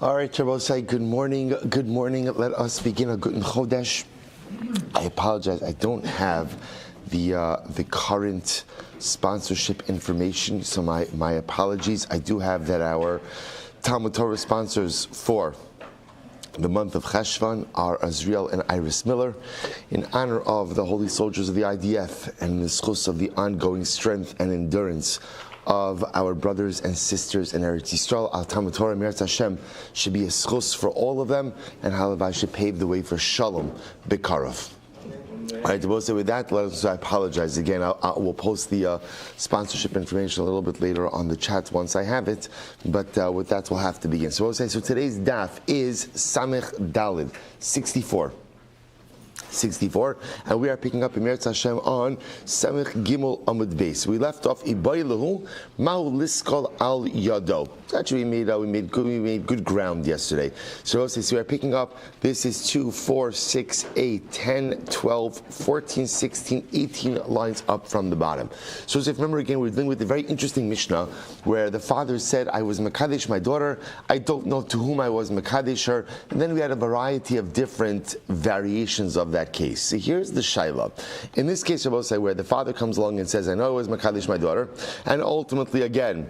All right, Shabbosai, good morning. Good morning. Let us begin a Guten Chodesh. I apologize, I don't have the current sponsorship information, so my apologies. I do have that our Talmud Torah sponsors for the month of Cheshvan are Azriel and Iris Miller, in honor of the holy soldiers of the IDF and in the schus of the ongoing strength and endurance of our brothers and sisters in Eretz Yisrael. Al Talmud Torah Meretz Hashem should be a schus for all of them, and Halavai should pave the way for Shalom B'Karov. All right, to both say with that, I apologize again. We'll post the sponsorship information a little bit later on the chat once I have it. But with that, we'll have to begin. So today's daf is Samech Dalid 64. And we are picking up in Meretz Hashem on Samech Gimel Amud Beis. We left off Ibaylehu Ma'u Liskol Al Yado. Actually, we made good ground yesterday. So we are picking up. This is 2, 4, 6, 8, 10, 12, 14, 16, 18 lines up from the bottom. So if you remember again, we're dealing with a very interesting Mishnah where the father said, "I was Mekadesh my daughter. I don't know to whom I was Mekadesh her." And then we had a variety of different variations of that case. So here's the shaila. In this case, where the father comes along and says, "I know I was Mekadesh my daughter," and ultimately again,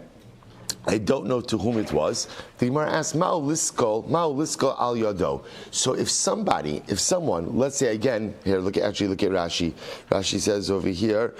I don't know to whom it was. The Gemara asks, Ma'u liskol al yado. So if someone, let's say again, here, look at Rashi. Rashi says over here,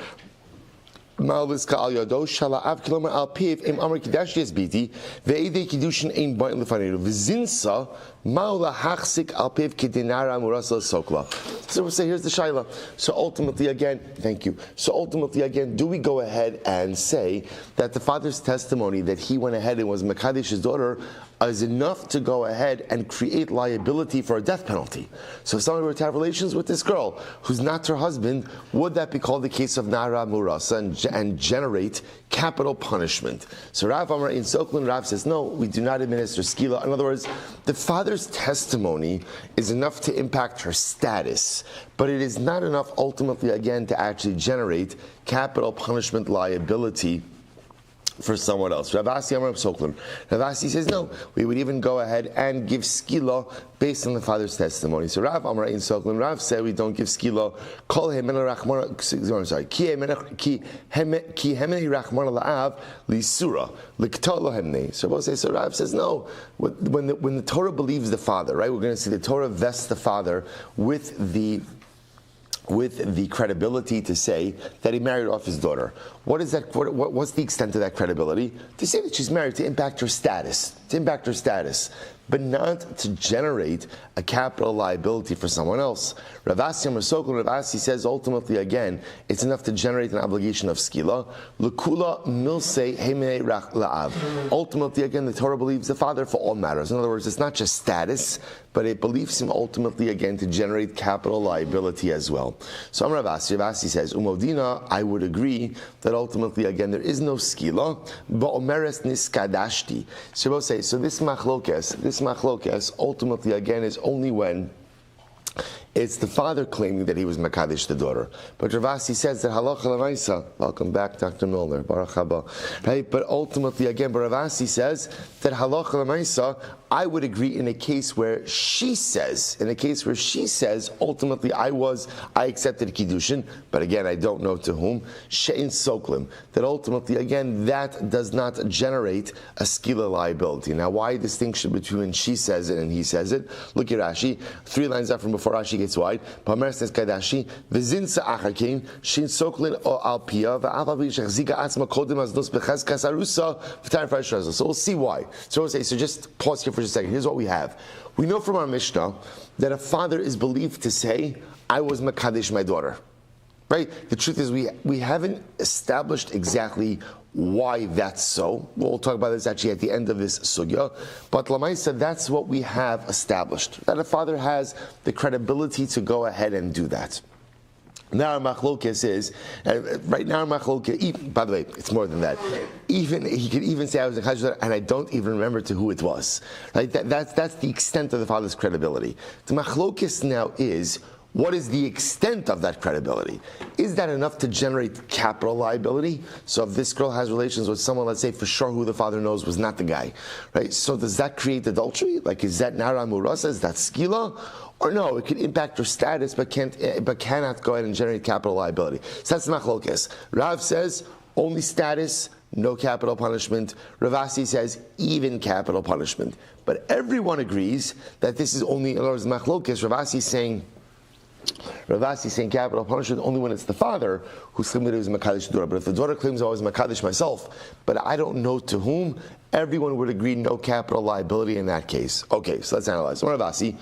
Ma'u liskol al yado, shala'av kilomar al piv, im amar kidash yezbiti, ve'edei kiddushin ein ba'in lefanenu, v'zinsa, ma'u lahachsik al piv kidinara murasla sokla. So we'll say, here's the shaila. So ultimately again, thank you. So ultimately again, do we go ahead and say that the father's testimony that he went ahead and was Mekadesh's daughter is enough to go ahead and create liability for a death penalty? So if someone were to have relations with this girl who's not her husband, would that be called the case of Nara Murasa and generate capital punishment? So Rav Amar in Soklin, Rav says, no, we do not administer skila. In other words, the father's testimony is enough to impact her status, but it is not enough ultimately again to actually generate capital punishment liability for someone else. Rav Asi Amar Soklin. Rav Asi says, no, we would even go ahead and give skila based on the father's testimony. So Rav Amar in Soklin, Rav said we don't give skila. Kol hemene rachmana, I'm sorry, ki hemene rachmana la'av lisura l'kta lo hemne. So Rav says, no, when the Torah believes the father, right? We're going to see the Torah vests the father with the credibility to say that he married off his daughter. What is that? What's the extent of that credibility? To say that she's married to impact her status, but not to generate a capital liability for someone else. Rav Asi Amar Soklin, Rav Asi says ultimately again, it's enough to generate an obligation of skila. L'kula milsei heimei rach la'av. Ultimately again, the Torah believes the father for all matters. In other words, it's not just status, but it believes him ultimately again to generate capital liability as well. So Rav Asi says, Umodina, I would agree that ultimately again there is no skila, but omeres niskadashti. So we'll say, so this machlokes ultimately again is only when it's the father claiming that he was Mekadesh the daughter. But Rav Asi says that halacha l'maisa. Welcome back, Dr. Milner. Baruch haba. Right? But ultimately, again, Rav Asi says that halacha l'maisa, I would agree in a case where she says, ultimately I accepted Kiddushin, but again, I don't know to whom, she'in soklim, that ultimately, again, that does not generate a skila liability. Now, why distinction between she says it and he says it? Look at Rashi, 3 lines up from before Rashi gets wide. Pamer says Kadashi, v'zinsa achakim, she'in soklin o alpia, v'avavi shechziga atzma kodem as nos bechazkas arusa, v'tar f'ashraza. So we'll see why. So just pause here for just a second. Here's what we have. We know from our Mishnah that a father is believed to say, I was Mekadesh my daughter. Right? The truth is we haven't established exactly why that's so. We'll talk about this actually at the end of this sugya. But Lamaisa, that's what we have established. That a father has the credibility to go ahead and do that. Now our machlokes is, right now our machlokes, by the way, it's more than that. Even he could even say I was a chajda and I don't even remember to who it was. Right? That's the extent of the father's credibility. The machlokes now is, what is the extent of that credibility? Is that enough to generate capital liability? So if this girl has relations with someone, let's say for sure who the father knows was not the guy, right? So does that create adultery? Like, is that nara murasa? Is that skila? Or no, it could impact her status, but cannot go ahead and generate capital liability. So that's machlokes. Rav says only status, no capital punishment. Ravasi says even capital punishment. But everyone agrees that this is only, in other words, machlokes. Ravasi saying capital punishment only when it's the father who's claiming that he was Makadish daughter. But if the daughter claims I was Makadish myself, but I don't know to whom, everyone would agree no capital liability in that case. Okay, so let's analyze. Ravasi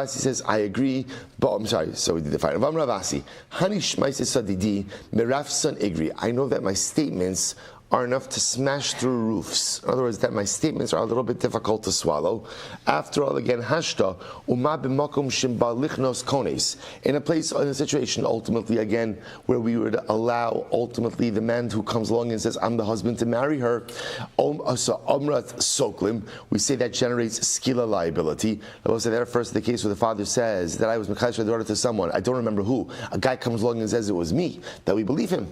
says, I agree, but I'm sorry, so we did define it. Ravasi, Hani Shmaisi Sadidi, Mirafsan Igri. I know that my statements are enough to smash through roofs. In other words, that my statements are a little bit difficult to swallow. After all, again, hashta uma b'makom shimba lichnos kones, in a place, in a situation, ultimately, again, where we would allow, ultimately, the man who comes along and says, I'm the husband, to marry her. So omrat soklim, we say that generates skila liability. I will say that first, the case where the father says that I was mekadosh my daughter to someone, I don't remember who. A guy comes along and says it was me. That we believe him.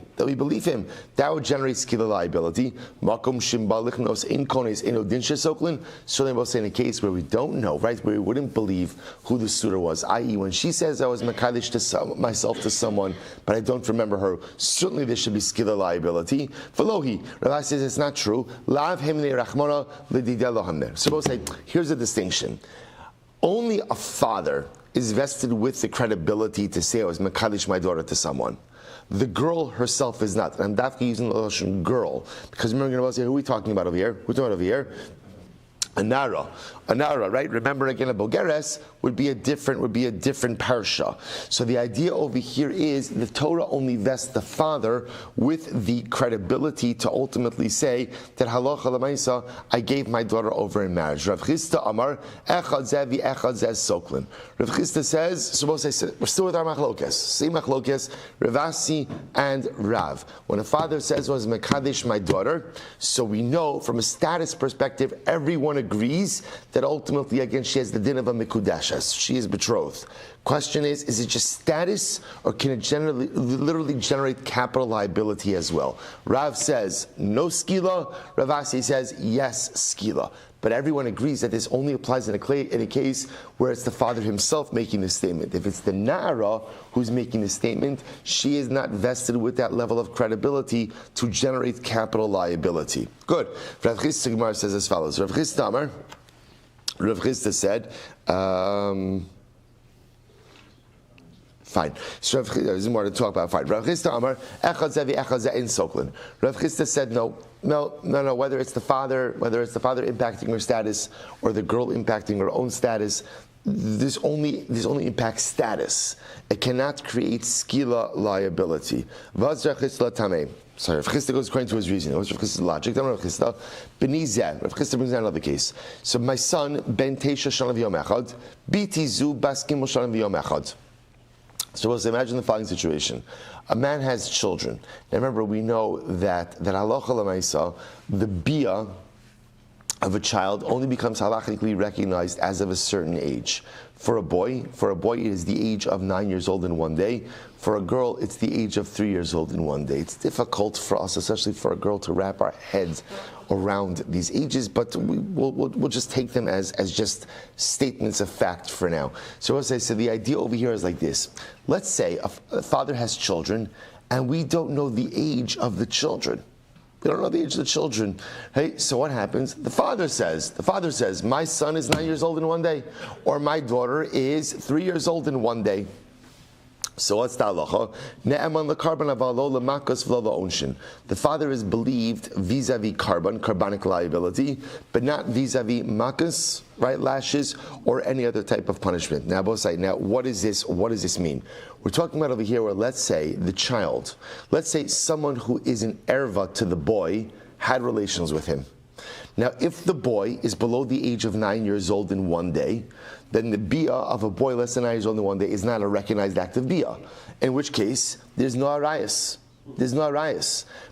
That would generate skila liability. Makom shimbalich in kones in odinsha soklin. So they both say in a case where we don't know, right, where we wouldn't believe who the suitor was, i.e., when she says I was makadosh to myself to someone, but I don't remember her, certainly there should be skila liability. Velohi, Rav says it's not true. Lav hemnei rachmana l'dideh lo hamner. So both say here's a distinction. Only a father is vested with the credibility to say I was makadosh my daughter to someone. The girl herself is not. And I'm definitely using the notion girl, because remember, who are we talking about over here? Who's talking about over here? Anara, right? Remember again, a bogeres would be a different parsha. So the idea over here is the Torah only vests the father with the credibility to ultimately say that halacha l'maisa, I gave my daughter over in marriage. Rav Chisda Amar echad zevi echad zez soklin. Rav Chisda says, so we're still with our machlokes, same machlokes, Ravasi and Rav. When a father says was mekadesh my daughter, so we know from a status perspective, everyone agrees that ultimately, again, she has the din of a mikudeshes. She is betrothed. Question is it just status, or can it literally generate capital liability as well? Rav says no skila. Ravasi says yes skila. But everyone agrees that this only applies in a case where it's the father himself making the statement. If it's the na'ara who's making the statement, she is not vested with that level of credibility to generate capital liability. Good. Rav Chisda Gemara says as follows. Rav Chisda said, fine. So there's more to talk about. Fine. Rav Chisda Amar echad zevi echad ze in soklin. Rav Chisda said no. Whether it's the father impacting her status or the girl impacting her own status, this only impacts status. It cannot create skila liability. Vaz Rav Chisda tamei. Sorry, Rav Chisda goes according to his reasoning. What's Rav Chisda's logic? Rav Chisda brings down another case. So my son ben teisha shana v'yom echad, biti zu bas gimel shana v'yom echad. So let's imagine the following situation. A man has children. Now remember, we know that halacha l'maisa, the bia of a child only becomes halachically recognized as of a certain age. For a boy, it is the age of 9 years old in one day. For a girl, it's the age of 3 years old in one day. It's difficult for us, especially for a girl, to wrap our heads around these ages, but we'll just take them as just statements of fact for now. So as I said, the idea over here is like this. Let's say a father has children, and we don't know the age of the children. We don't know the age of the children. Hey, so what happens? The father says, my son is 9 years old in one day, or my daughter is 3 years old in one day. So what's the halacha? The father is believed vis-a-vis carbonic liability, but not vis-a-vis makas, right, lashes, or any other type of punishment. Now, both sides. Now, what does this mean? We're talking about over here where, let's say, someone who is an erva to the boy had relations with him. Now, if the boy is below the age of 9 years old in one day, then the bia of a boy less than 9 years old in one day is not a recognized act of bia. In which case, there's no arayas.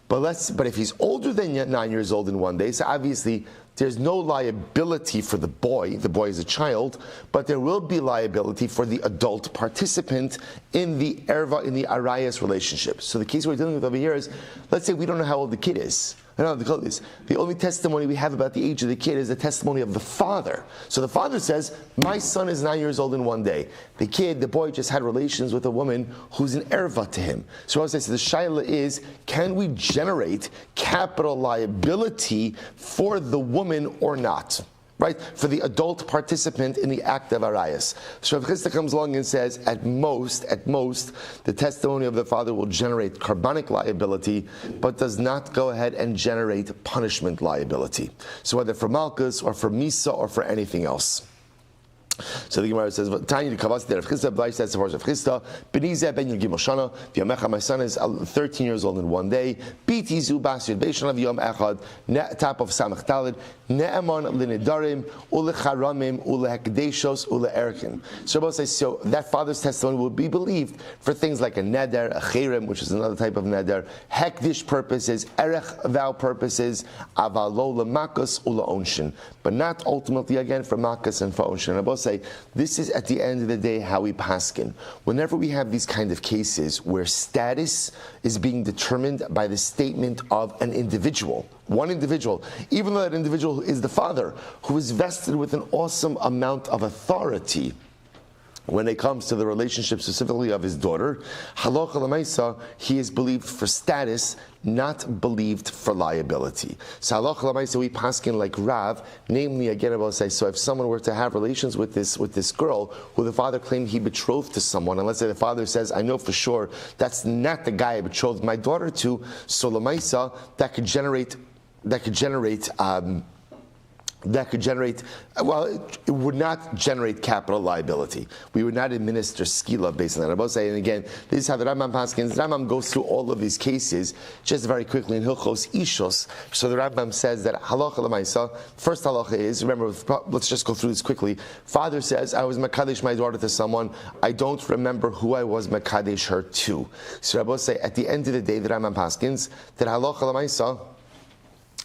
But if he's older than 9 years old in one day, so obviously there's no liability for the boy is a child, but there will be liability for the adult participant in the erva, in the arayas relationship. So the case we're dealing with over here is, let's say we don't know how old the kid is. The only testimony we have about the age of the kid is the testimony of the father. So the father says, my son is 9 years old in one day. The boy just had relations with a woman who's an erva to him. So I say, the shaila is, can we generate capital liability for the woman or not? Right? For the adult participant in the act of arayas. So Rav Chisda comes along and says, at most, the testimony of the father will generate carbonic liability, but does not go ahead and generate punishment liability. So whether for malchus or for misa or for anything else. So the Gemara says, "Tanya the Kavas der Rav Chisda Blai says to Rav Chisda, Benizeh ben Yom Gimel Shana, V'yamecha, my son is 13 years old in one day. Biti zu bas Yud Beishana v'yom echad, top of Samach Dalid, ne'eman l'nedarim ulecharamim ulehekdeshos uleerkin." So Rabbi says, so that father's testimony will be believed for things like a neder, a cherem, which is another type of neder, hekdish purposes, erech vow purposes, avalo lemakas ulaonshin, but not ultimately again for makas and for onshin. Rabbi say, this is at the end of the day how we paskin. Whenever we have these kind of cases where status is being determined by the statement of an individual, one individual, even though that individual is the father, who is vested with an awesome amount of authority when it comes to the relationship specifically of his daughter, halacha l'maisa, he is believed for status, not believed for liability. So halacha l'maisa, we paskin like Rav, namely again I will say, so if someone were to have relations with this girl who the father claimed he betrothed to someone, and let's say the father says, I know for sure that's not the guy I betrothed my daughter to, so l'maisa, that could generate well, it would not generate capital liability. We would not administer skila based on that. I will say, and again, this is how the Rambam paskins. The Rambam goes through all of these cases just very quickly in Hilchos Ishos. So the Rambam says that halacha l'maisa, first halacha is, remember, let's just go through this quickly. Father says, I was makadesh my daughter to someone. I don't remember who I was makadesh her to. So I will say, at the end of the day, the Rambam paskins that halacha l'maisa,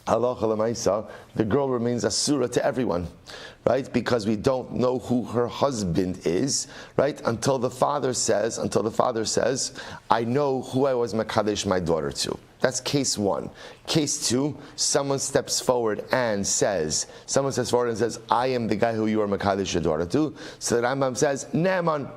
the girl remains asura to everyone, right? Because we don't know who her husband is, right? Until the father says, I know who I was makadesh my daughter to. That's case one. Case two, someone steps forward and says, I am the guy who you are makadesh your daughter to. So the Rambam says, Ne'eman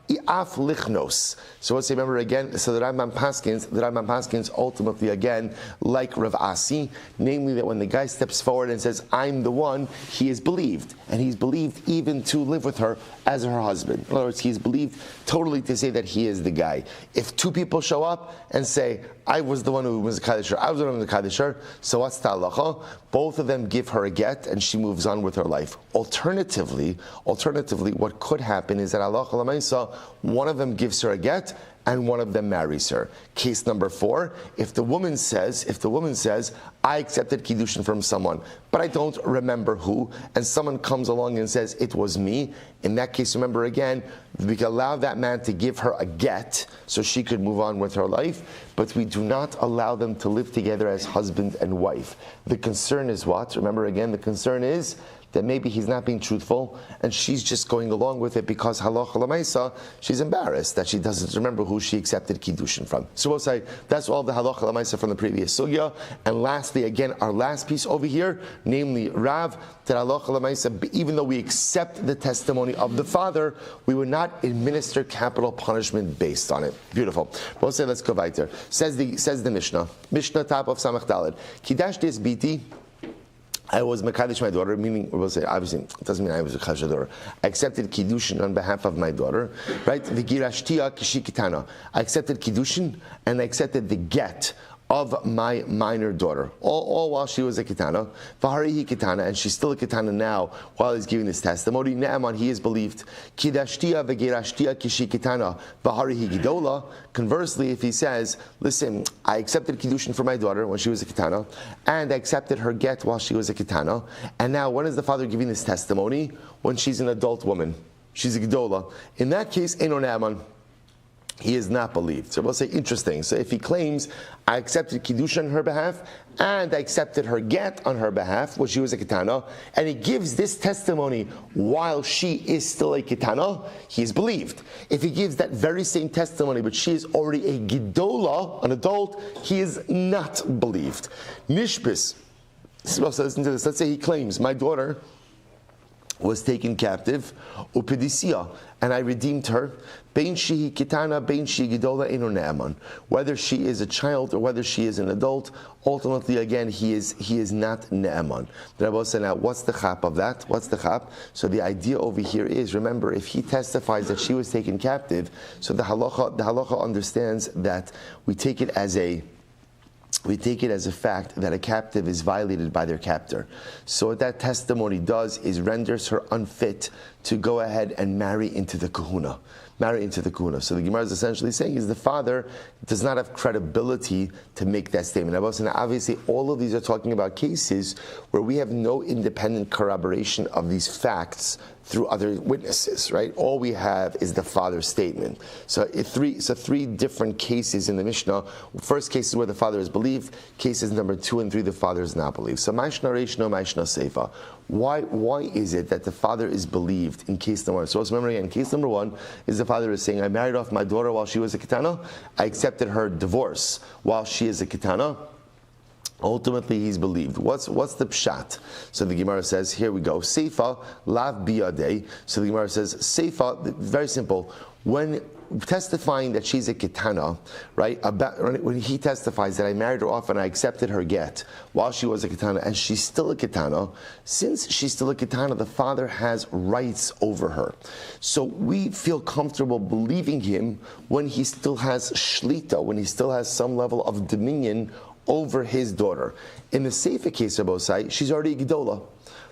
I'af lichnos. So let's remember again, so the Rambam Paskins ultimately again, like Rav Asi, namely that when the guy steps forward and says, I'm the one, he is believed. And he's believed even to live with her as her husband. In other words, he's believed totally to say that he is the guy. If two people show up and say, I was the one who was a Kadisher, I was the one who was a Kadisher, so what's the halacha? Both of them give her a get and she moves on with her life. Alternatively, what could happen is that halacha l'maisa, one of them gives her a get and one of them marries her. Case number 4, if the woman says, I accepted Kiddushin from someone, but I don't remember who, and someone comes along and says, it was me, in that case, remember again, we can allow that man to give her a get so she could move on with her life, but we do not allow them to live together as husband and wife. The concern is what? Remember again, the concern is that maybe he's not being truthful, and she's just going along with it because halacha l'maisa, she's embarrassed that she doesn't remember who she accepted Kiddushin from. So we'll say, that's all the halacha l'maisa from the previous sugya. And lastly, again, our last piece over here, namely Rav, that halacha l'maisa, even though we accept the testimony of the father, we would not administer capital punishment based on it. Beautiful. We'll say, let's go weiter. Says the Mishnah top of Samach Daled. Kidash des biti, I was mekadesh my daughter, meaning we'll say obviously it doesn't mean I was a daughter. I accepted kiddushin on behalf of my daughter, right? V'girashtia kishikitana. I accepted kiddushin and I accepted the get of my minor daughter, all while she was a kitana. V'harihi kitana, and she's still a kitana now while he's giving this testimony. Ne'aman, he is believed. Kidashtia v'gerashtia kishi kitana v'harihi gidola. Conversely, if he says, listen, I accepted kiddushin for my daughter when she was a kitana, and I accepted her get while she was a kitana, and now when is the father giving this testimony? When she's an adult woman. She's a gidola. In that case, eno ne'aman. he is not believed. So we'll say, interesting. So if he claims, I accepted Kiddushin on her behalf, and I accepted her get on her behalf, when she was a Ketana, and he gives this testimony while she is still a Ketana, he is believed. If he gives that very same testimony, but she is already a Gedola, an adult, he is not believed. Nishbis. So listen to this. Let's say he claims, my daughter was taken captive, upidisia, and I redeemed her. Bein shehi kitana, bein shehi gedola eno ne'eman. Whether she is a child or whether she is an adult, ultimately, again, he is not ne'eman. The Rebbe said, now, what's the chap of that? What's the chap? So the idea over here is, remember, if he testifies that she was taken captive, so the halacha understands that we take it as a fact that a captive is violated by their captor. So what that testimony does is renders her unfit to go ahead and marry into the kahuna. So the Gemara is essentially saying is the father does not have credibility to make that statement. Now, obviously, all of these are talking about cases where we have no independent corroboration of these facts through other witnesses, right? All we have is the father's statement. So three different cases in the Mishnah. First case is where the father is believed. Cases number 2 and 3, the father is not believed. So Maishna Reishno, Maishna Seifa. Why is it that the father is believed in case number 1? So let's remember again, case number 1 is the father is saying, I married off my daughter while she was a Ketana. I accepted her divorce while she is a Ketana. Ultimately, he's believed. What's the pshat? So the Gemara says, here we go. Seifa lav biyadei. So the Gemara says, Seifa, very simple. When testifying that she's a ketana, right? When he testifies that I married her off and I accepted her get while she was a ketana, and she's still a ketana, since she's still a ketana, the father has rights over her. So we feel comfortable believing him when he still has shlita, when he still has some level of dominion over his daughter. In the Seifa case of Bosai, she's already a Gedola.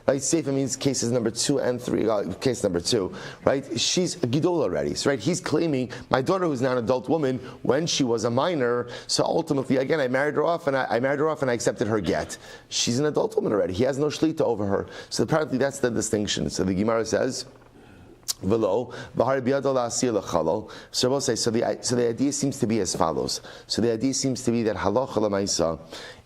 Right? Seifa means cases number 2 and 3, case number 2, right? She's a Gedola already. So, right? He's claiming my daughter who's now an adult woman when she was a minor, so ultimately, again, I married her off and I accepted her get. She's an adult woman already. He has no shlita over her. So apparently that's the distinction. So the Gemara says, Velo, so we'll say, so the idea seems to be as follows. So the idea seems to be that halacha l'maisa,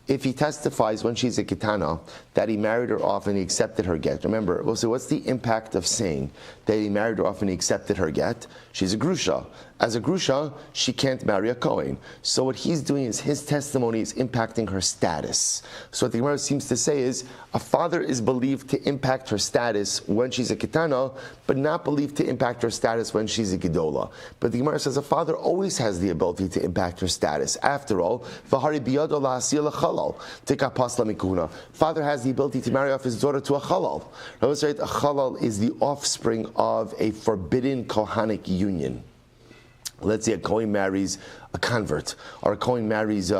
if he testifies when she's a ketana that he married her off and he accepted her get. Remember, we'll say, what's the impact of saying that he married her off and he accepted her get? She's a grusha. As a grusha, she can't marry a Kohen. So what he's doing is his testimony is impacting her status. So what the Gemara seems to say is a father is believed to impact her status when she's a ketana, but not believed to impact her status when she's a gedola. But the Gemara says a father always has the ability to impact her status. After all, father has the ability to marry off his daughter to a chalal. Notice, right? A chalal is the offspring of a forbidden Kohanic union. Let's say a Kohen marries a convert, or a Kohen marries a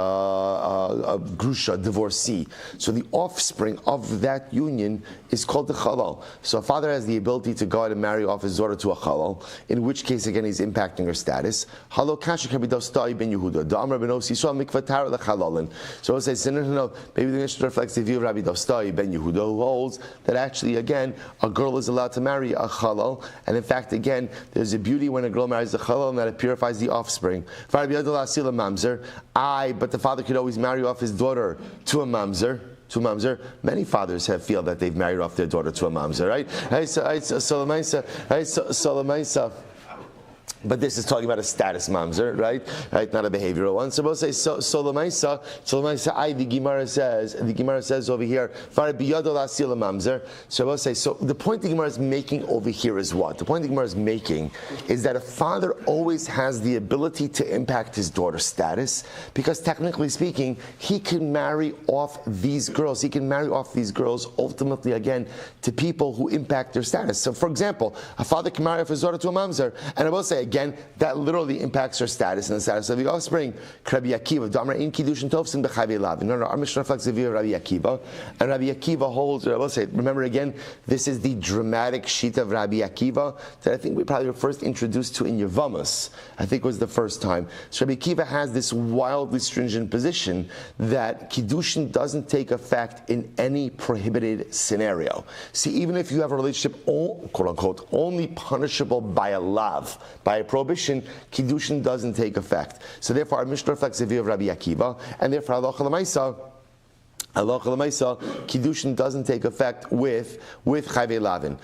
grusha, divorcee. So the offspring of that union is called the chalal. So a father has the ability to go out and marry off his daughter to a chalal, in which case again he's impacting her status. Halo kasha kabidostai ben Yehuda. Da'amar ben Osi so mikvatar lechalalin. So it says, no, maybe the Mishnah reflects the view of Rabbi Dostai ben Yehuda, who holds that actually again a girl is allowed to marry a chalal, and in fact again there's a beauty when a girl marries a chalal and that it purifies the offspring. But the father could always marry off his daughter to a mamzer. Many fathers feel that they've married off their daughter to a mamzer, right? So but this is talking about a status mamzer, right? Not a behavioral one. So we'll say, so Lamaisa, the Gemara says over here, so we'll say, so the point the Gemara is making over here is what? The point the Gemara is making is that a father always has the ability to impact his daughter's status, because technically speaking, he can marry off these girls. He can marry off these girls ultimately, again, to people who impact their status. So for example, a father can marry off his daughter to a mamzer, and I will say, again, that literally impacts her status and the status of the offspring. Rabbi Akiva, Damar in Kiddushin Tovsin b'chayvei lav. No, our Mishnah reflects the view of Rabbi Akiva, and Rabbi Akiva holds. I will say, remember again, this is the dramatic sheet of Rabbi Akiva that I think we probably were first introduced to in Yevamos. I think was the first time. So Rabbi Akiva has this wildly stringent position that Kiddushin doesn't take effect in any prohibited scenario. See, even if you have a relationship, quote unquote, only punishable by a lav, by a prohibition, Kiddushin doesn't take effect. So therefore, our Mishnah reflects the view of Rabbi Akiva, and therefore, halacha l'maisa, Kiddushin doesn't take effect with Chayvei Lavin.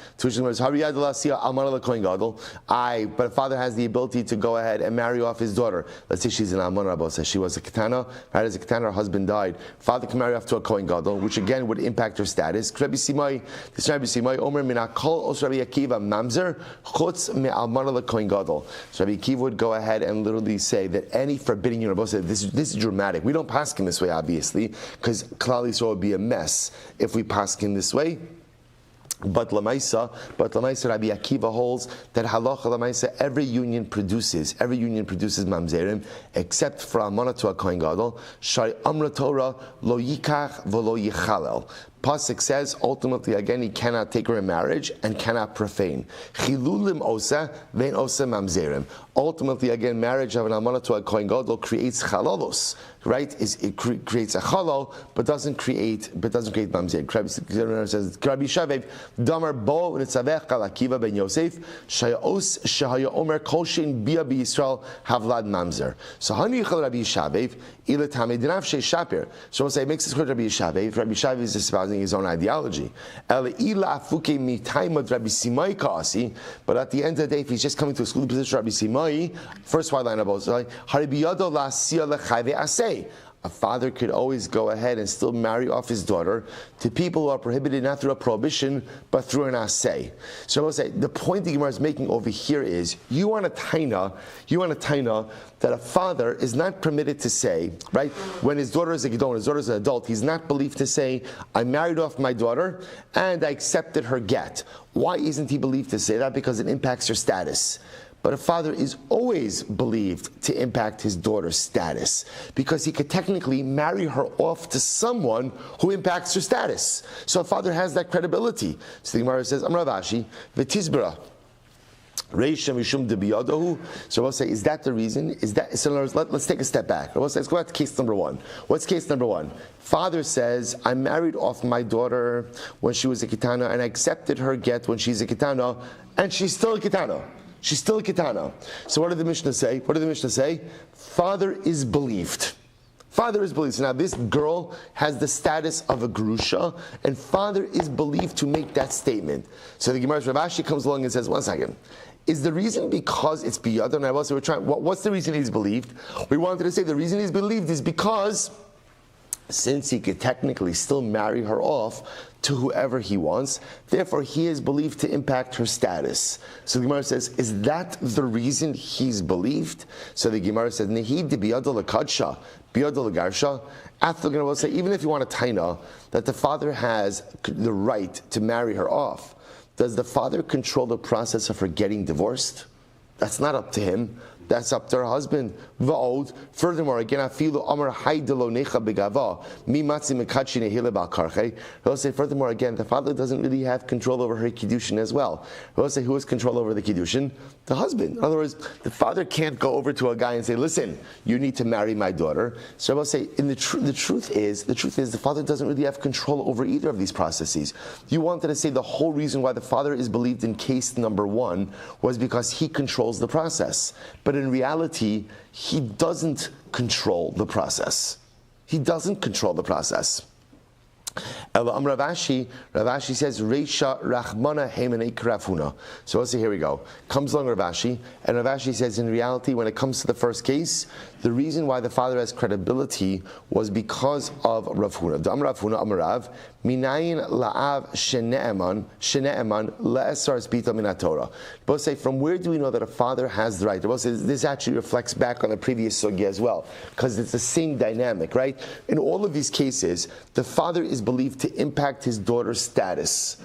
But a father has the ability to go ahead and marry off his daughter. Let's say she's an Almon Rabba, says she was a Ketana, right as a Ketana, her husband died. Father can marry off to a Kohen Gadol, which again would impact her status. Rabbi Simai, Omer Minakol Os Rabbi Akiva Mamzer Chutz Me Almon Kohen Gadol. So Rabbi Akiva would go ahead and literally say that any forbidding union, this is dramatic. We don't pass him this way, obviously, because so it would be a mess if we paskin this way. But Lamaisa, Rabbi Akiva holds that halacha Lamaisa, every union produces mamzerim, except for Amana to a Kohen Gadol. Shari Amra Torah lo yikach v'lo yichalel. Pasuk says, ultimately, again, he cannot take her in marriage and cannot profane. Chilulim osa, vein osa mamzerim. Ultimately, again, marriage of an almana to a kohen gadol creates chalalos, right? It creates a chalal, but doesn't create mamzer. Rabbi says, Rabbi Shavev, damar bo nitzavech Akiva ben Yosef, shayos shahaya omer kol shein bia b'Yisrael havlad mamzer. So hani yichal Rabbi Shavev, ilet hamedinav sheshapir. So we'll say, it makes this clear Rabbi Shavev. Rabbi Shavev is espousing his own ideology. But at the end of the day, if he's just coming to exclude the position of Rabbi Simai, first white line of both, a father could always go ahead and still marry off his daughter to people who are prohibited not through a prohibition, but through an asay. So I will say, the point the Gemara is making over here is, you want a taina that a father is not permitted to say, right, when his daughter is a gedon, his daughter is an adult, he's not believed to say, I married off my daughter and I accepted her get. Why isn't he believed to say that? Because it impacts her status. But a father is always believed to impact his daughter's status because he could technically marry her off to someone who impacts her status. So a father has that credibility. So the Gemara says, Amar Rashi, v'tizbara. So we'll say, is that the reason? Is that so? Let's take a step back. We'll say, let's go back to case number one. What's case number one? Father says, I married off my daughter when she was a kitana, and I accepted her get when she's a kitana, and she's still a kitana. She's still a kitana. So what did the Mishnah say? Father is believed. Father is believed. So now this girl has the status of a grusha, and father is believed to make that statement. So the Gemara's Rav Ashi comes along and says, one second. Is the reason because it's biyad? And I was trying. What's the reason he's believed? We wanted to say the reason he's believed is because since he could technically still marry her off to whoever he wants, therefore he is believed to impact her status. So the Gemara says, is that the reason he's believed? So the Gemara says, Nehid biyadol lekadsha, biyadol legarsha. After the Gemara will say, even if you want a taina, that the father has the right to marry her off, does the father control the process of her getting divorced? That's not up to him. That's up to her husband. Va'od. Furthermore, again, afilu amar haydelo necha begava mi matzi mekachi nehile bal karche. He'll say, furthermore, again, the father doesn't really have control over her kiddushin as well. He'll say, who has control over the kiddushin? The husband. In other words, the father can't go over to a guy and say, listen, you need to marry my daughter. So I will say, the truth is the father doesn't really have control over either of these processes. You wanted to say the whole reason why the father is believed in case number one was because he controls the process. But in reality, he doesn't control the process. He doesn't control the process. Rav Ashi says, Reisha Rachmana Heimene Krafuna. So let's see, here we go. Comes along Rav Ashi, and Rav Ashi says, in reality, when it comes to the first case, the reason why the father has credibility was because of Rav Huna. Dam Rav Huna Amarav, Minayin La'av Shene'eman Le'esar Spita Minatora. Both say, from where do we know that a father has the right? Both say, this actually reflects back on the previous sugya as well, because it's the same dynamic, right? In all of these cases, the father is believed to impact his daughter's status.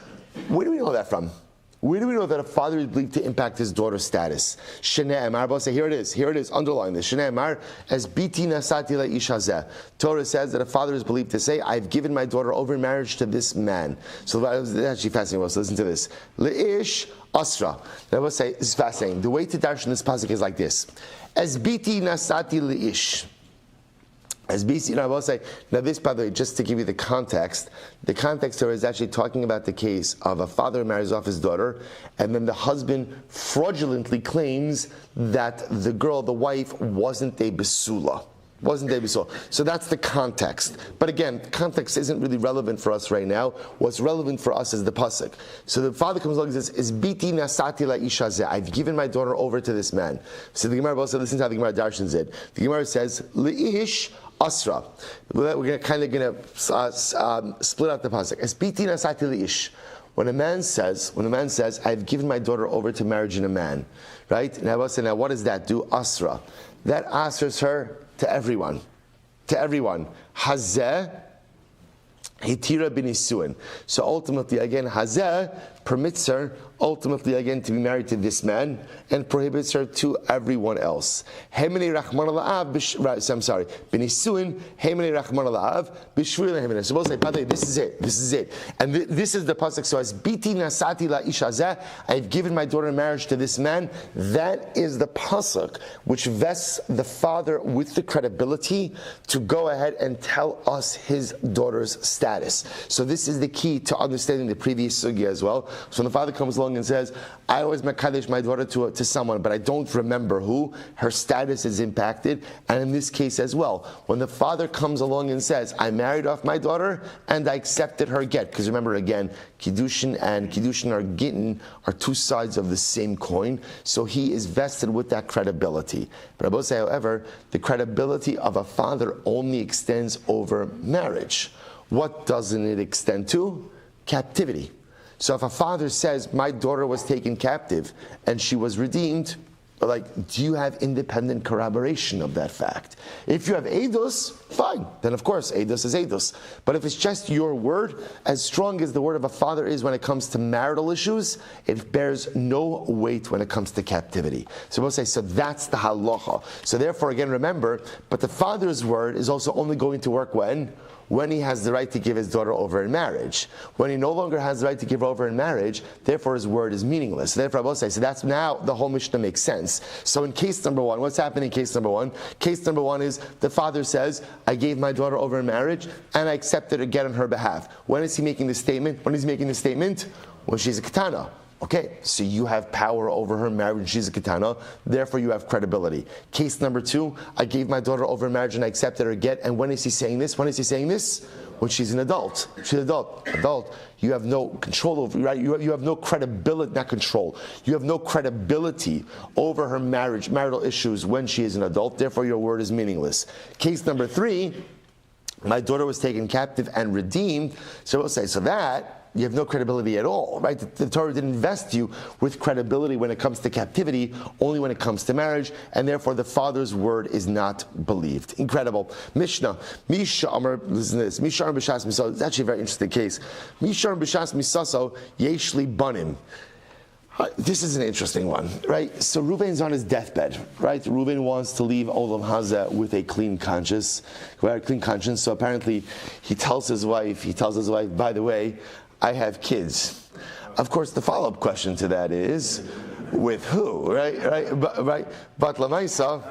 Where do we know that from? Where do we know that a father is believed to impact his daughter's status? Shnei Amar, both say, here it is, underline this. Shnei Amar, as biti nasati la'ish hazeh. Torah says that a father is believed to say, I've given my daughter over in marriage to this man. So that's actually fascinating. So listen to this. Le'ish asra. I will say, this is fascinating. The way to darshan this pasuk is like this. As biti nasati la'ish. As BC, I will say, now this, by the way, just to give you the context here is actually talking about the case of a father who marries off his daughter, and then the husband fraudulently claims that the girl, the wife, wasn't a besula. So that's the context. But again, context isn't really relevant for us right now. What's relevant for us is the pasuk. So the father comes along and says, "Is biti nasati la isha zeh? I've given my daughter over to this man." So the Gemara also listen to how the Gemara darshans it. The Gemara says, "Leish asra." We're kind of going to split out the pasuk. Es biti nasati leish. When a man says, "I've given my daughter over to marriage in a man," right? Now what does that do? Asra. That asers her to everyone. Hazeh hitira binisuin. So ultimately, again, Hazeh permits her ultimately again to be married to this man and prohibits her to everyone else. Hemini rachman ala'av, I'm sorry, binisuin, hemini rachman ala'av, bishvil hemini. So we'll say, this is it. And this is the pasuk. So as biti nasati la isha zeh, I've given my daughter in marriage to this man. That is the pasuk which vests the father with the credibility to go ahead and tell us his daughter's status. So this is the key to understanding the previous sugya as well. So when the father comes along and says, I always mekadesh my daughter to someone, but I don't remember who, her status is impacted. And in this case as well, when the father comes along and says, I married off my daughter and I accepted her get, because remember again, Kiddushin and Kiddushin or Gittin are two sides of the same coin, so he is vested with that credibility. But I will say, however, the credibility of a father only extends over marriage. What doesn't it extend to? Captivity. So if a father says, my daughter was taken captive and she was redeemed, do you have independent corroboration of that fact? If you have eidos, fine. Then of course, eidos is eidos. But if it's just your word, as strong as the word of a father is when it comes to marital issues, it bears no weight when it comes to captivity. So we'll say, so that's the halacha. So therefore, again, remember, but the father's word is also only going to work when he has the right to give his daughter over in marriage. When he no longer has the right to give her over in marriage, therefore his word is meaningless. So therefore I will say, so that's now the whole Mishnah makes sense. So in case number one, what's happening in case number one? Case number one is the father says, I gave my daughter over in marriage and I accepted her get on her behalf. When is he making the statement? When she's a katana. Okay, so you have power over her marriage, she's a katana, therefore you have credibility. Case number two, I gave my daughter over in marriage and I accepted her get, and when is he saying this? When she's an adult. She's an adult. You have no control over, right? You have no credibility, not control. You have no credibility over her marital issues when she is an adult, therefore your word is meaningless. Case number three, my daughter was taken captive and redeemed, so we'll say, so that, you have no credibility at all, right? The Torah didn't invest you with credibility when it comes to captivity, only when it comes to marriage, and therefore the father's word is not believed. Incredible. Mishnah. Misha Amar, listen to this. Misha Amar B'Shas Misaso. It's actually a very interesting case. Misha Amar B'Shas Misaso, Yeshli Banim. This is an interesting one, right? So Reuven's on his deathbed, right? Reuven wants to leave Olam Hazeh with a clean conscience. So apparently he tells his wife, by the way, I have kids. Of course, the follow-up question to that is, with who, right? But Lamaisa,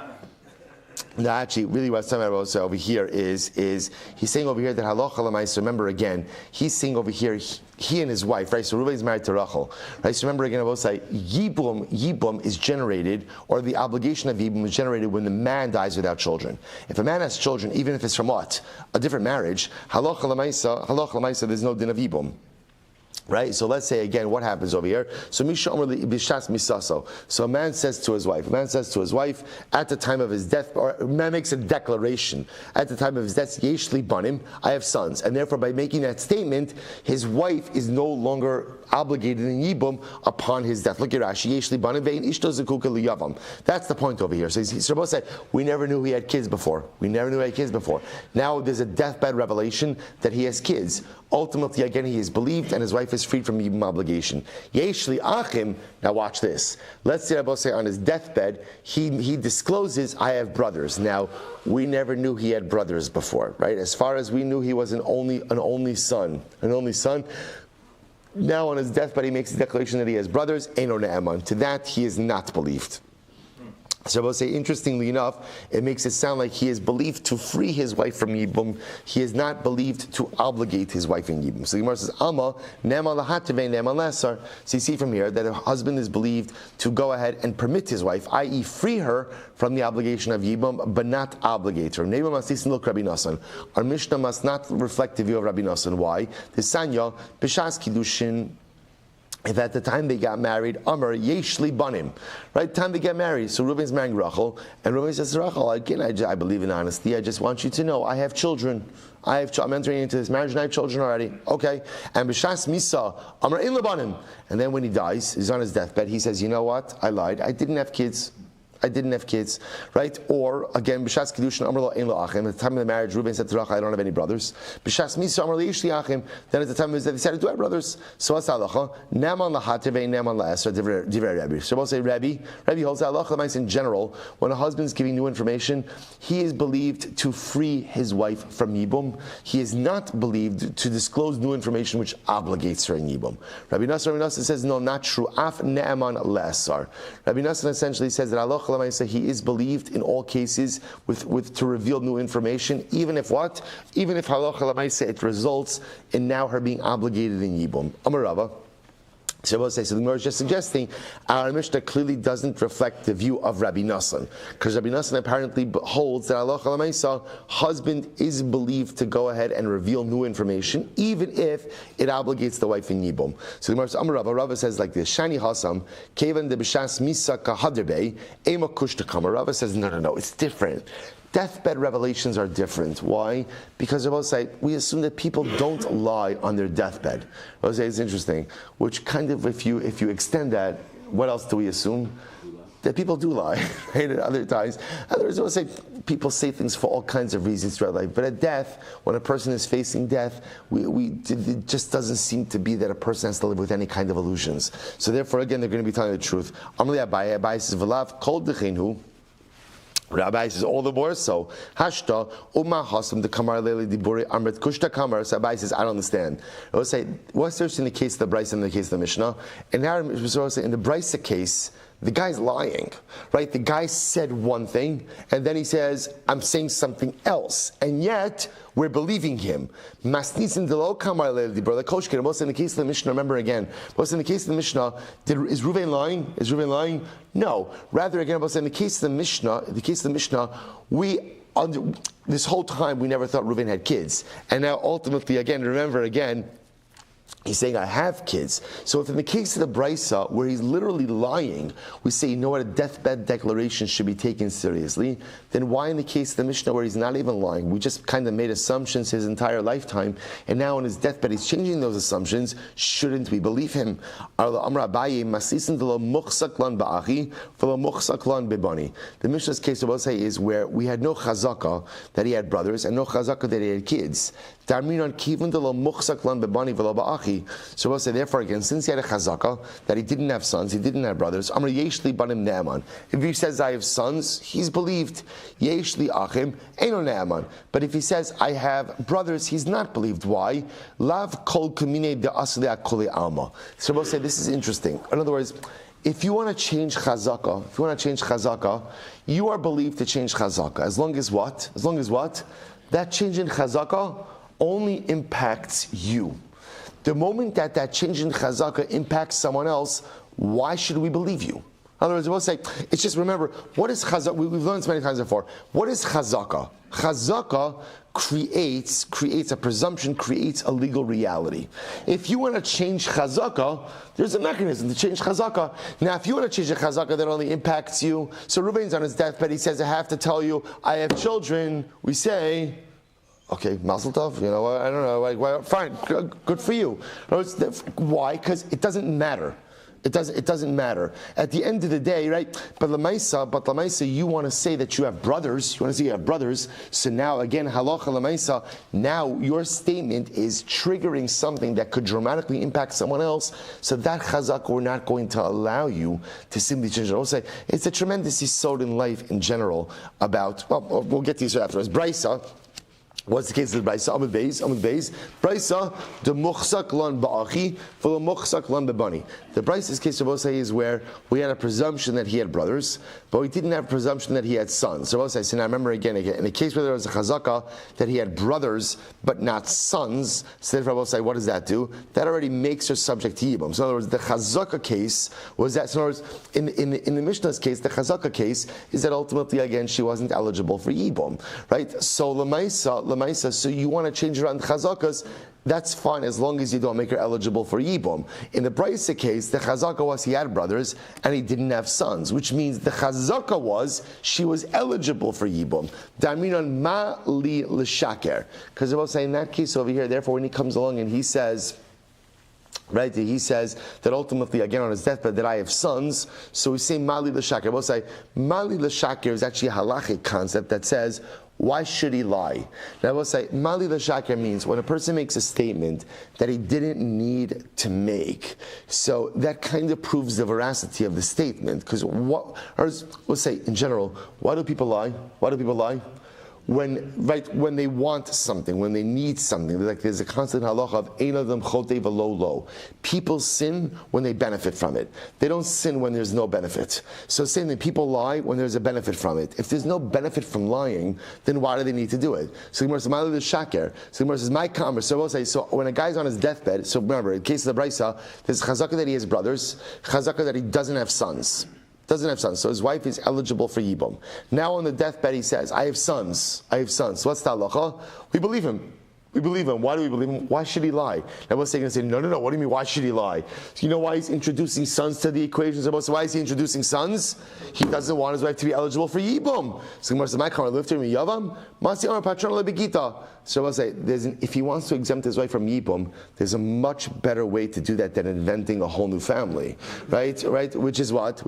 no, actually, really what's talking about over here is he's saying over here that halacha Lamaisa, remember again, he's saying over here, he and his wife, right? So Reuven is married to Rachel, right? So remember again, I will say, Yibum is generated, or the obligation of Yibum is generated when the man dies without children. If a man has children, even if it's from what? A different marriage, halacha Lamaisa, there's no din of Yibum. Right? So let's say again, what happens over here? So Misha Omer B'Shas Misaso. So a man says to his wife, at the time of his death, or a man makes a declaration, at the time of his death, Yeshli Banim, I have sons. And therefore by making that statement, his wife is no longer obligated in Yibum upon his death. Look at Rashi, Yeshli Banim Vein Ishto Zekuka Liyavam. That's the point over here. So he's supposed to say, we never knew he had kids before. Now there's a deathbed revelation that he has kids. Ultimately, again, he is believed and his wife is freed from Yibum obligation. Yeshli Achim, now watch this. Let's say on his deathbed, he discloses, I have brothers. Now, we never knew he had brothers before, right? As far as we knew, he was an only son. Now on his deathbed, he makes a declaration that he has brothers. Eino ne'eman. To that, he is not believed. So I will say, interestingly enough, it makes it sound like he is believed to free his wife from Yibum. He is not believed to obligate his wife in Yibum. So the Gemara says, Amma, nema lahateve, nema lesar. So you see from here that a husband is believed to go ahead and permit his wife, i.e. free her from the obligation of Yibum, but not obligate her. Neba masisin look Rabbi Nassan. Our Mishnah must not reflect the view of Rabbi Nassan. Why? The Sanya, B'shas Kiddushin, if at the time they got married, Amr Yeshli Banim, right? Time they get married, so Reuben's marrying Rachel, and Reuben says to Rachel, again, I believe in honesty. I just want you to know I have children. I'm entering into this marriage and I have children already. Okay. And B'shas Misa, Amr In Labanim. And then when he dies, he's on his deathbed, he says, you know what? I lied. I didn't have kids, right? Or again, B'shas Kiddushin, Amr Lo Ein Lo Achim. At the time of the marriage, Reuben said to Rachel, I don't have any brothers. B'shas Misa, Amr Lo Yishli Achim. Then at the time of his death, he said, do I have brothers? So what's halacha? Naman lahateve, naman laesra, divrei Rabbi. So we'll say Rabbi holds halacha in general. When a husband's giving new information, he is believed to free his wife from yibum. He is not believed to disclose new information which obligates her in yibum. Rabbi Nassan says, no, not true. Af ne'aman laesar. Rabbi Nassan essentially says that halacha he is believed in all cases with to reveal new information, even if what? Even if halacha l'maaseh it results in now her being obligated in yibum. Amar Rava. So the Gemara is just suggesting our Mishnah clearly doesn't reflect the view of Rabbi Nassan, because Rabbi Nassan apparently holds that halacha l'maaseh husband is believed to go ahead and reveal new information, even if it obligates the wife in yibum. So the Gemara says, Amar Rava says like this: Shani Hasam kevan de b'shas misa kahaderbe ema kushtakam. Rava says no, it's different. Deathbed revelations are different. Why? Because we assume that people don't lie on their deathbed. It's interesting. Which kind of, if you extend that, what else do we assume? That people do lie, right? At other times, people say things for all kinds of reasons throughout life. But at death, when a person is facing death, it just doesn't seem to be that a person has to live with any kind of illusions. So therefore, again, they're going to be telling the truth. Amalei Abaye says, "V'lav kol dechenu." Rabbi says all the more so. Hashta umma hasam the kamar leli diburi amrit kushta kamar. So Rabbi says I don't understand. I would say what's there in the case of the Brisa and in the case of the Mishnah? And now in the Brisa case, the guy's lying, right? The guy said one thing, and then he says, I'm saying something else. And yet, we're believing him. Masnisin delo kamar leli dibur. Koshkin. What's in the case of the Mishnah? Remember again. What's in the case of the Mishnah? Is Reuven lying? Is Reuven lying? No. Rather, again, in the case of the Mishnah, this whole time we never thought Reuven had kids, and now ultimately, again, remember again. He's saying, I have kids. So if in the case of the Brisa, where he's literally lying, we say, you know what, a deathbed declaration should be taken seriously, then why in the case of the Mishnah, where he's not even lying, we just kind of made assumptions his entire lifetime, and now on his deathbed he's changing those assumptions, shouldn't we believe him? The Mishnah's case, I will say, is where we had no chazaka that he had brothers, and no chazaka that he had kids. So we'll say, therefore, again, since he had a chazaka, that he didn't have sons, he didn't have brothers, Amr Yeshli Banim Ne'aman. If he says, I have sons, he's believed. Yeshli Achim, Eino Ne'aman. But if he says, I have brothers, he's not believed. Why? Lav Kol Kamine De Asle Akole Alma. So we'll say, this is interesting. In other words, if you want to change chazaka, you are believed to change chazaka. As long as what? That change in chazaka only impacts you. The moment that change in chazaka impacts someone else, why should we believe you? In other words, we'll say, it's just remember, what is chazaka? We've learned this many times before. What is chazaka? Chazaka creates a presumption, creates a legal reality. If you want to change chazaka, there's a mechanism to change chazaka. Now, if you want to change a chazaka that only impacts you, so Reuben's on his deathbed, he says, I have to tell you, I have children. We say, okay, mazel tov, I don't know, well, fine, good for you. Why? Because it doesn't matter. It doesn't matter. At the end of the day, right? But Lamaisa, you want to say that you have brothers. You want to say you have brothers. So now, again, halacha Lamaisa, now your statement is triggering something that could dramatically impact someone else. So that chazak, we're not going to allow you to simply change it. I'll say, it's a tremendous yisod in life in general about, well, we'll get to this afterwards. Brisa. What's the case of the Brisa? Amud Beis. Brisa, the muchsak lan ba'achi, for the muchsak lan bebani. The Brisa's case of Osei is where we had a presumption that he had brothers, but we didn't have a presumption that he had sons. So Osei, so now remember again, in the case where there was a chazaka that he had brothers but not sons, so therefore Osei, what does that do? That already makes her subject to Yibum. So in other words, the chazaka case was that, so in other words, in the Mishnah's case, the chazaka case is that ultimately, again, she wasn't eligible for Yibum, right? So Lamaisa, so you want to change around chazakas, that's fine as long as you don't make her eligible for Yibum. In the Brisa case, the chazaka was he had brothers and he didn't have sons, which means the chazaka was she was eligible for Yibum. Daminon ma li l'shaker. Because I will say in that case over here, therefore when he comes along and he says, right, he says that ultimately, again on his deathbed, that I have sons. So we say Mali l'shaker. We'll say Mali l'shaker is actually a halachic concept that says, why should he lie? Now we'll say Mali l'shaker means when a person makes a statement that he didn't need to make. So that kind of proves the veracity of the statement. Because we'll say in general, why do people lie? Why do people lie? When they want something, when they need something, like there's a constant halacha of ein adam chotei v'lo lo. People sin when they benefit from it. They don't sin when there's no benefit. So saying that people lie when there's a benefit from it. If there's no benefit from lying, then why do they need to do it? So Gemara says, "Ma'ale l'shaker." So Gemara says, "My commerce." So we'll say, so when a guy's on his deathbed, so remember, in case of the Brisa, there's chazaka that he has brothers, chazaka that he doesn't have sons. So his wife is eligible for Yibum. Now on the deathbed he says, I have sons. So what's the halacha? We believe him. Why do we believe him? Why should he lie? Now we're going to say, no. What do you mean, why should he lie? So you know why he's introducing sons to the equation? So why is he introducing sons? He doesn't want his wife to be eligible for Yibum. So Gemara says, my car lifter me yavam, masi amar patron lebegita. So I'll say, if he wants to exempt his wife from Yibum, there's a much better way to do that than inventing a whole new family, right? Which is what?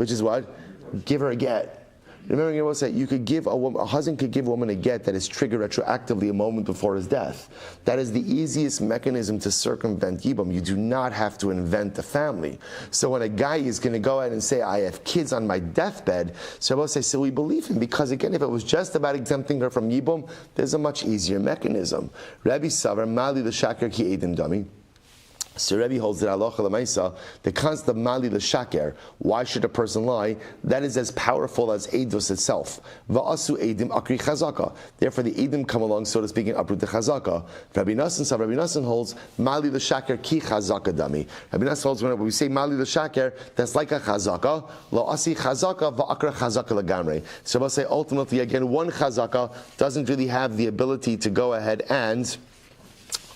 Give her a get. Remember, you say you could give a husband could give a woman a get that is triggered retroactively a moment before his death. That is the easiest mechanism to circumvent Yibum. You do not have to invent a family. So when a guy is going to go ahead and say, I have kids on my deathbed, so I will say, so we believe him, because again, if it was just about exempting her from Yibum, there's a much easier mechanism. Rabbi Savar, Mali l'shaker ki edim dami. So Rebbe holds that halacha l'maisa, the concept of mali l'shaker, why should a person lie, that is as powerful as eidos itself. Va'asu eidim akri chazaka. Therefore the eidim come along, so to speak, and uproot the chazaka. Rabbi Nassan holds mali l'shaker ki chazaka dami. Rabbi Nassan holds when we say mali l'shaker, that's like a chazaka. La'asi chazaka va'akra chazaka lagamre. So we'll say ultimately again, one chazaka doesn't really have the ability to go ahead and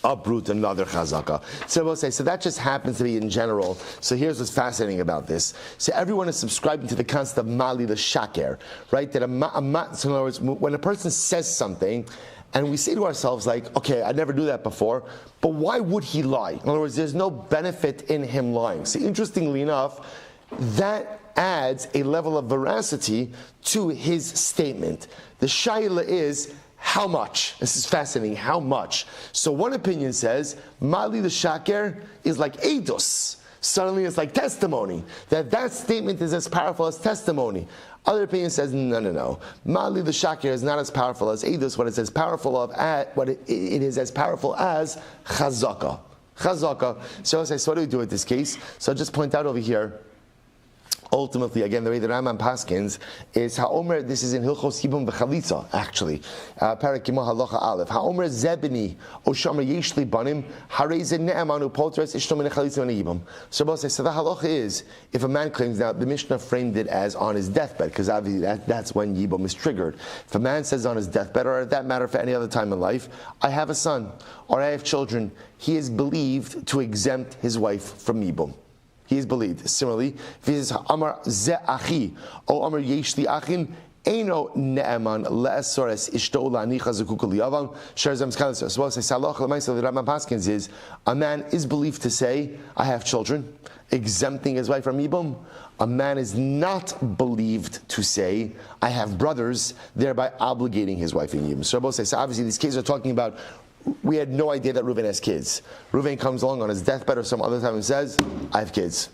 uproot another chazaka. So we'll say, so that just happens to be in general. So here's what's fascinating about this. So everyone is subscribing to the concept of mali l'shaker, right? That so in other words, when a person says something, and we say to ourselves like, okay, I never do that before, but why would he lie? In other words, there's no benefit in him lying. See, interestingly enough, that adds a level of veracity to his statement. The shaila is, how much? This is fascinating. How much? So one opinion says, Mali l'shaker is like eidos. Suddenly it's like testimony. That statement is as powerful as testimony. Other opinion says, no. Mali l'shaker is not as powerful as eidos. What it's as powerful it is as powerful as chazaka. So I say, so what do we do with this case? So I'll just point out over here. Ultimately, again, the way the Rambam paskins is Ha'omer. This is in Hilchos Yibum v'Chalitza, actually. Parak Gimel Halacha Aleph. Ha'omer zebeni oshamer yeshli banim harei ne'amanu polteres ishto min Chalitza min Yibum. So the halacha is, if a man claims, now the Mishnah framed it as on his deathbed, because obviously that's when Yibum is triggered. If a man says on his deathbed, or at that matter for any other time in life, I have a son, or I have children, he is believed to exempt his wife from Yibum. He is believed. Similarly, if he says Amar ze achi or Amar yeshli achin, Eino ne'eman le'esores ishto la'anicha zekuka liyavam sherzem skalisar. So what I say, Salach l'maisa, the Rambam Paskins is, a man is believed to say, I have children, exempting his wife from Yibum. A man is not believed to say, I have brothers, thereby obligating his wife in Yibum. So both say, so obviously these cases are talking about, we had no idea that Reuven has kids. Reuven comes along on his deathbed or some other time and says, I have kids.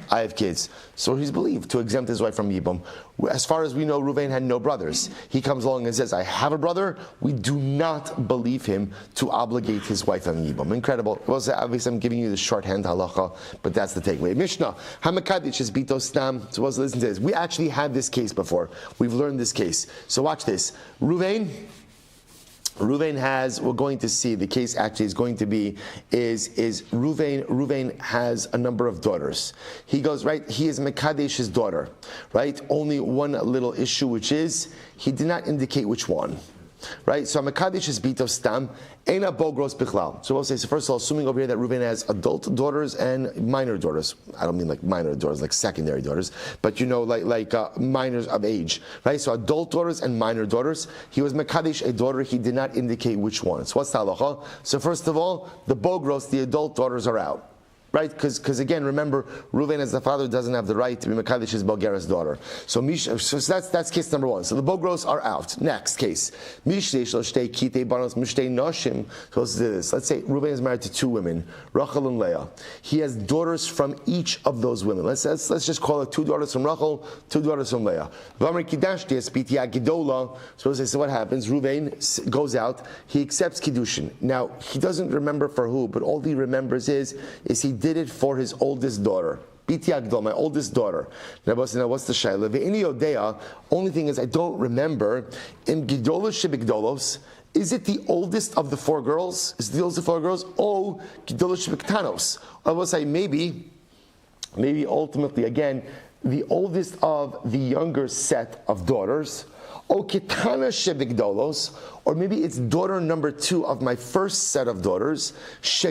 I have kids. So he's believed to exempt his wife from Yibum. As far as we know, Reuven had no brothers. He comes along and says, I have a brother. We do not believe him to obligate his wife on Yibum. Incredible. Well, obviously, I'm giving you the shorthand halacha, but that's the takeaway. Mishnah, Hamakadish is Bito Stam. So let's listen to this. We actually had this case before. We've learned this case. So watch this. Reuven has, we're going to see, the case actually is going to be, is Reuven has a number of daughters. He goes, right, he is Mekadesh's daughter, right? Only one little issue, which is, he did not indicate which one. Right, so Mekadesh is Bito Stam, Eina Bogros Bichlal. So we'll say, so first of all, assuming over here that Reuven has adult daughters and minor daughters. I don't mean like minor daughters, like secondary daughters, but like minors of age. Right, so adult daughters and minor daughters. He was Mekadesh a daughter, he did not indicate which one. So what's the halacha? So first of all, the Bogros, the adult daughters are out. Right, because again, remember, Reuven as the father doesn't have the right to be Mekadesh's Bulgaria's daughter. So that's case number one. So the Bogros are out. Next case, so let's say Reuven is married to two women, Rachel and Leah. He has daughters from each of those women. Let's just call it two daughters from Rachel, two daughters from Leah. So what happens? Reuven goes out. He accepts Kiddushin. Now he doesn't remember for who, but all he remembers is he did it for his oldest daughter. Biti Agdol, my oldest daughter. Now what's the shayla? Ve'ini Odea, only thing is I don't remember, in Gidolos Shebigdolos, is it the oldest of the four girls? Is it the oldest of the four girls? Oh, Gidolos Shebigtanos. I will say maybe ultimately, again, the oldest of the younger set of daughters, O Kitana Shebigdolos, or maybe it's daughter number two of my first set of daughters, who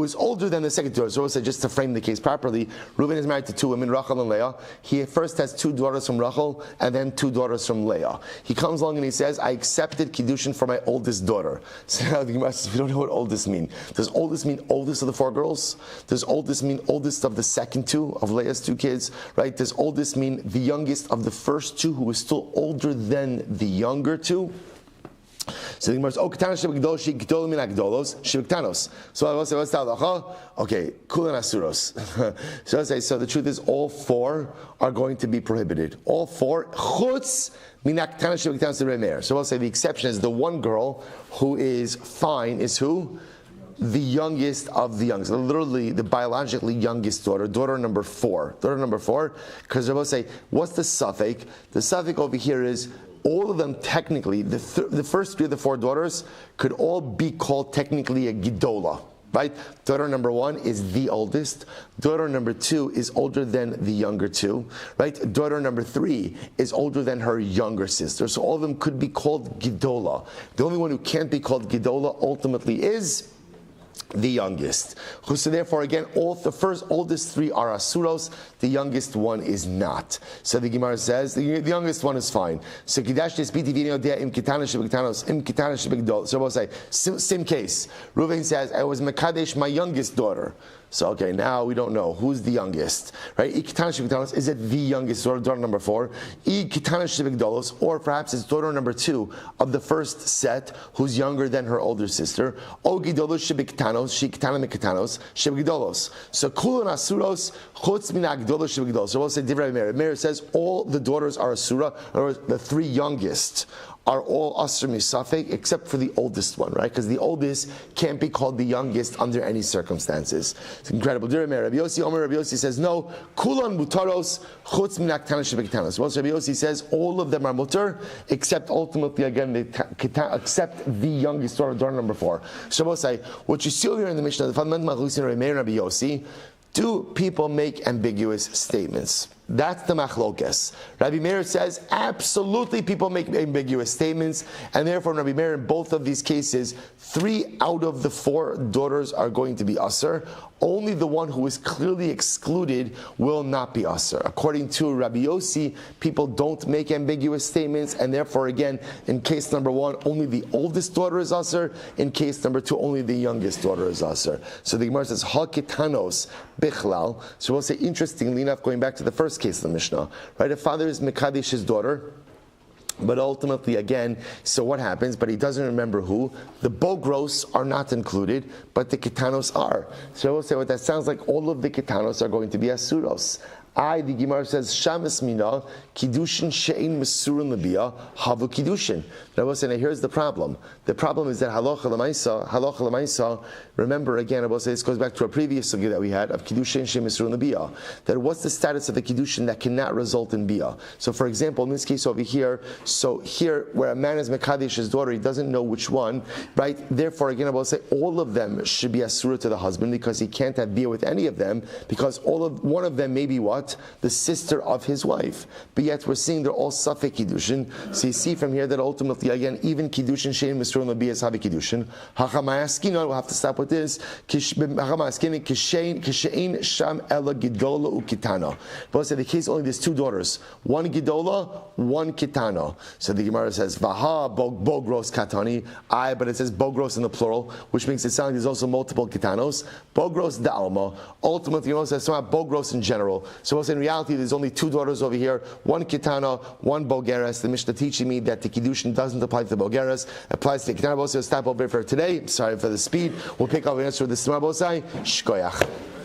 is older than the second daughter. So just to frame the case properly, Reuven is married to two women, Rachel and Leah. He first has two daughters from Rachel and then two daughters from Leah. He comes along and he says, I accepted Kiddushin for my oldest daughter. So now the Gemara says, we don't know what oldest mean. Does oldest mean oldest of the four girls? Does oldest mean oldest of the second two, of Leah's two kids? Right? Does oldest mean the youngest of the first two who is still older than the younger two? So the Gemara says, so I will say, what's the halacha? Okay, kulan asuros. So I say, so the truth is all four are going to be prohibited. All four, chutz minak tana shebiktanos remeir. So I'll say the exception is the one girl who is fine is who? The youngest of the youngest, literally the biologically youngest daughter number four. Daughter number four, because they're both say, what's the suffix? The suffix over here is all of them technically, the first three of the four daughters could all be called technically a Gidola. Right? Daughter number one is the oldest. Daughter number two is older than the younger two. Right? Daughter number three is older than her younger sister. So all of them could be called Gidola. The only one who can't be called Gidola ultimately is the youngest. So therefore, again, all the first oldest three are asuros. The youngest one is not. So the Gemara says the youngest one is fine. So Kidash Tespiti Video Dea Im Kitana Shebigtanos Im Kitana Shebigdol. So we'll say same case. Reuven says, I was Mekadesh, my youngest daughter. So okay, now we don't know who's the youngest, right? Is it the youngest daughter number four? Or perhaps it's daughter number two of the first set, who's younger than her older sister. So kulan asuros chutz min hagdolos shebigdolos. So we'll say divrei Meir. Meir says all the daughters are asura, or the three youngest are all asr misafek except for the oldest one, right? Because the oldest can't be called the youngest under any circumstances. It's incredible. Rabbi Yossi says no. Kulan mutaros chutz min haktana shebektanos. Well, Rabbi Yossi says all of them are mutar except ultimately again except the youngest daughter number four. So we'll say what you see over here in the Mishnah, the fundamental machusin Rabbi Yossi. Do people make ambiguous statements? That's the machlokes. Rabbi Meir says absolutely people make ambiguous statements, and therefore Rabbi Meir in both of these cases, 3 out of the 4 daughters are going to be asr. Only the one who is clearly excluded will not be asr. According to Rabbi Yossi, people don't make ambiguous statements, and therefore again, in case number 1, only the oldest daughter is asr. In case number 2, only the youngest daughter is asr. So the Gemara says hakitanos bichlal. So we'll say, interestingly enough, going back to the first case of the Mishnah, right? A father is Mekadesh his daughter, But ultimately, again, so what happens? But he doesn't remember who. The bogros are not included, but the ketanos are. So I will say what that sounds like. All of the ketanos are going to be asuros. The Gemara says, Shamas mina, Kiddushin she'in mesurin lebiyah, havu Kiddushin. Now listen, here's the problem. The problem is that halacha l'maisa, remember again, I will say this goes back to a previous sugya that we had of Kiddushin she'in mesurin lebiyah. That what's the status of the Kiddushin that cannot result in biyah? So for example, in this case over here, so here where a man is mekadesh his daughter, he doesn't know which one, right? Therefore, again, I will say all of them should be asura to the husband because he can't have biyah with any of them because one of them may be what? The sister of his wife. But yet we're seeing they're all Safek Kiddushin. So you see from here that ultimately, again, even Kiddushin, Shein, Misrun, Labiyah, Savi Kiddushin. Hachamayaskina, we'll have to stop with this. Hachamayaskina, Kishein, Sham, Ella, Gidola, Ukitana. But say the case only there's two daughters. One Gidola, one Kitana. So the Gemara says, Vaha, Bogros, Katani. But it says Bogros in the plural, which makes it sound like there's also multiple Kitanos. Bogros, Da'alma. Ultimately, you know, it says Bogros in general. So in reality, there's only two daughters over here, one Kitana, one Bogeres. The Mishnah teaching me that the Kiddushin doesn't apply to the Bogeres, applies to the Kitana. We'll stop over for today. Sorry for the speed. We'll pick up an answer with the Smar Bosai. Shkoyach.